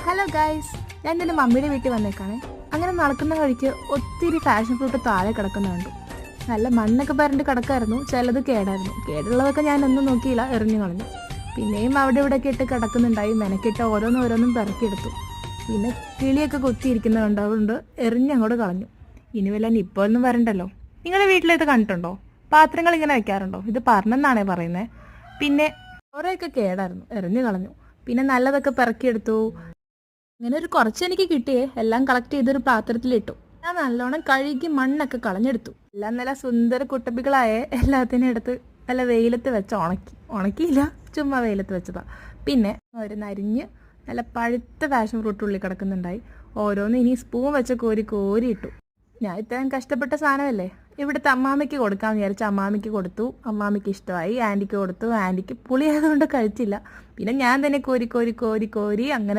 Hello guys, ഞാൻ എൻ്റെ മമ്മിയുടെ വീട്ടിൽ വന്നേക്കാണേ. അങ്ങനെ നടക്കുന്ന വഴിക്ക് ഒത്തിരി ഫാഷൻ ഫ്രൂട്ട് താഴെ കിടക്കുന്നുണ്ട്. നല്ല മണ്ണൊക്കെ പരണ്ട് കിടക്കായിരുന്നു. ചിലത് കേടായിരുന്നു. കേടുള്ളതൊക്കെ ഞാൻ ഒന്നും നോക്കിയില്ല, എറിഞ്ഞു കളഞ്ഞു. പിന്നെയും അവിടെ ഇവിടെയൊക്കെ ഇട്ട് കിടക്കുന്നുണ്ടായി. മെനക്കിട്ട് ഓരോന്നും പെറുക്കിയെടുത്തു. പിന്നെ കിളിയൊക്കെ കൊത്തിയിരിക്കുന്നതുകൊണ്ട് അതുകൊണ്ട് എറിഞ്ഞങ്ങോട്ട് കളഞ്ഞു. ഇനി വല്ല നിപ്പൊന്നും വരണ്ടല്ലോ. നിങ്ങളുടെ വീട്ടിലേത് കണ്ടിട്ടുണ്ടോ? പാത്രങ്ങൾ ഇങ്ങനെ വെക്കാറുണ്ടോ? ഇത് പറഞ്ഞെന്നാണേ പറയുന്നത്. പിന്നെ കുറേയൊക്കെ കേടായിരുന്നു, എറിഞ്ഞു കളഞ്ഞു. പിന്നെ നല്ലതൊക്കെ പെറുക്കിയെടുത്തു. അങ്ങനെ ഒരു കുറച്ച് എനിക്ക് കിട്ടിയേ. എല്ലാം കളക്ട് ചെയ്തൊരു പാത്രത്തിലിട്ടു. ഞാൻ നല്ലോണം കഴുകി മണ്ണൊക്കെ കളഞ്ഞെടുത്തു. എല്ലാം നല്ല സുന്ദര കുട്ടപ്പികളായ എല്ലാത്തിനും എടുത്ത് നല്ല വെയിലത്ത് വെച്ച് ഉണക്കിയില്ല, ചുമ്മാ വെയിലത്ത് വെച്ചതാ. പിന്നെ ഒരു നരിഞ്ഞ് നല്ല പഴുത്ത പാഷൻ ഫ്രൂട്ട് ഉള്ളിൽ കിടക്കുന്നുണ്ടായി. ഓരോന്ന് ഇനി സ്പൂൺ വെച്ച് കോരി ഇട്ടു. ഞാൻ ഇത്രയും കഷ്ടപ്പെട്ട സാധനമല്ലേ, ഇവിടുത്തെ അമ്മാമ്മയ്ക്ക് കൊടുക്കാമെന്ന് വിചാരിച്ച അമ്മാമ്മയ്ക്ക് കൊടുത്തു. അമ്മാമ്മയ്ക്ക് ഇഷ്ടമായി. ആൻറ്റിക്ക് കൊടുത്തു. ആൻറ്റിക്ക് പുളിയായതുകൊണ്ട് കഴിച്ചില്ല. പിന്നെ ഞാൻ തന്നെ കോരി അങ്ങനെ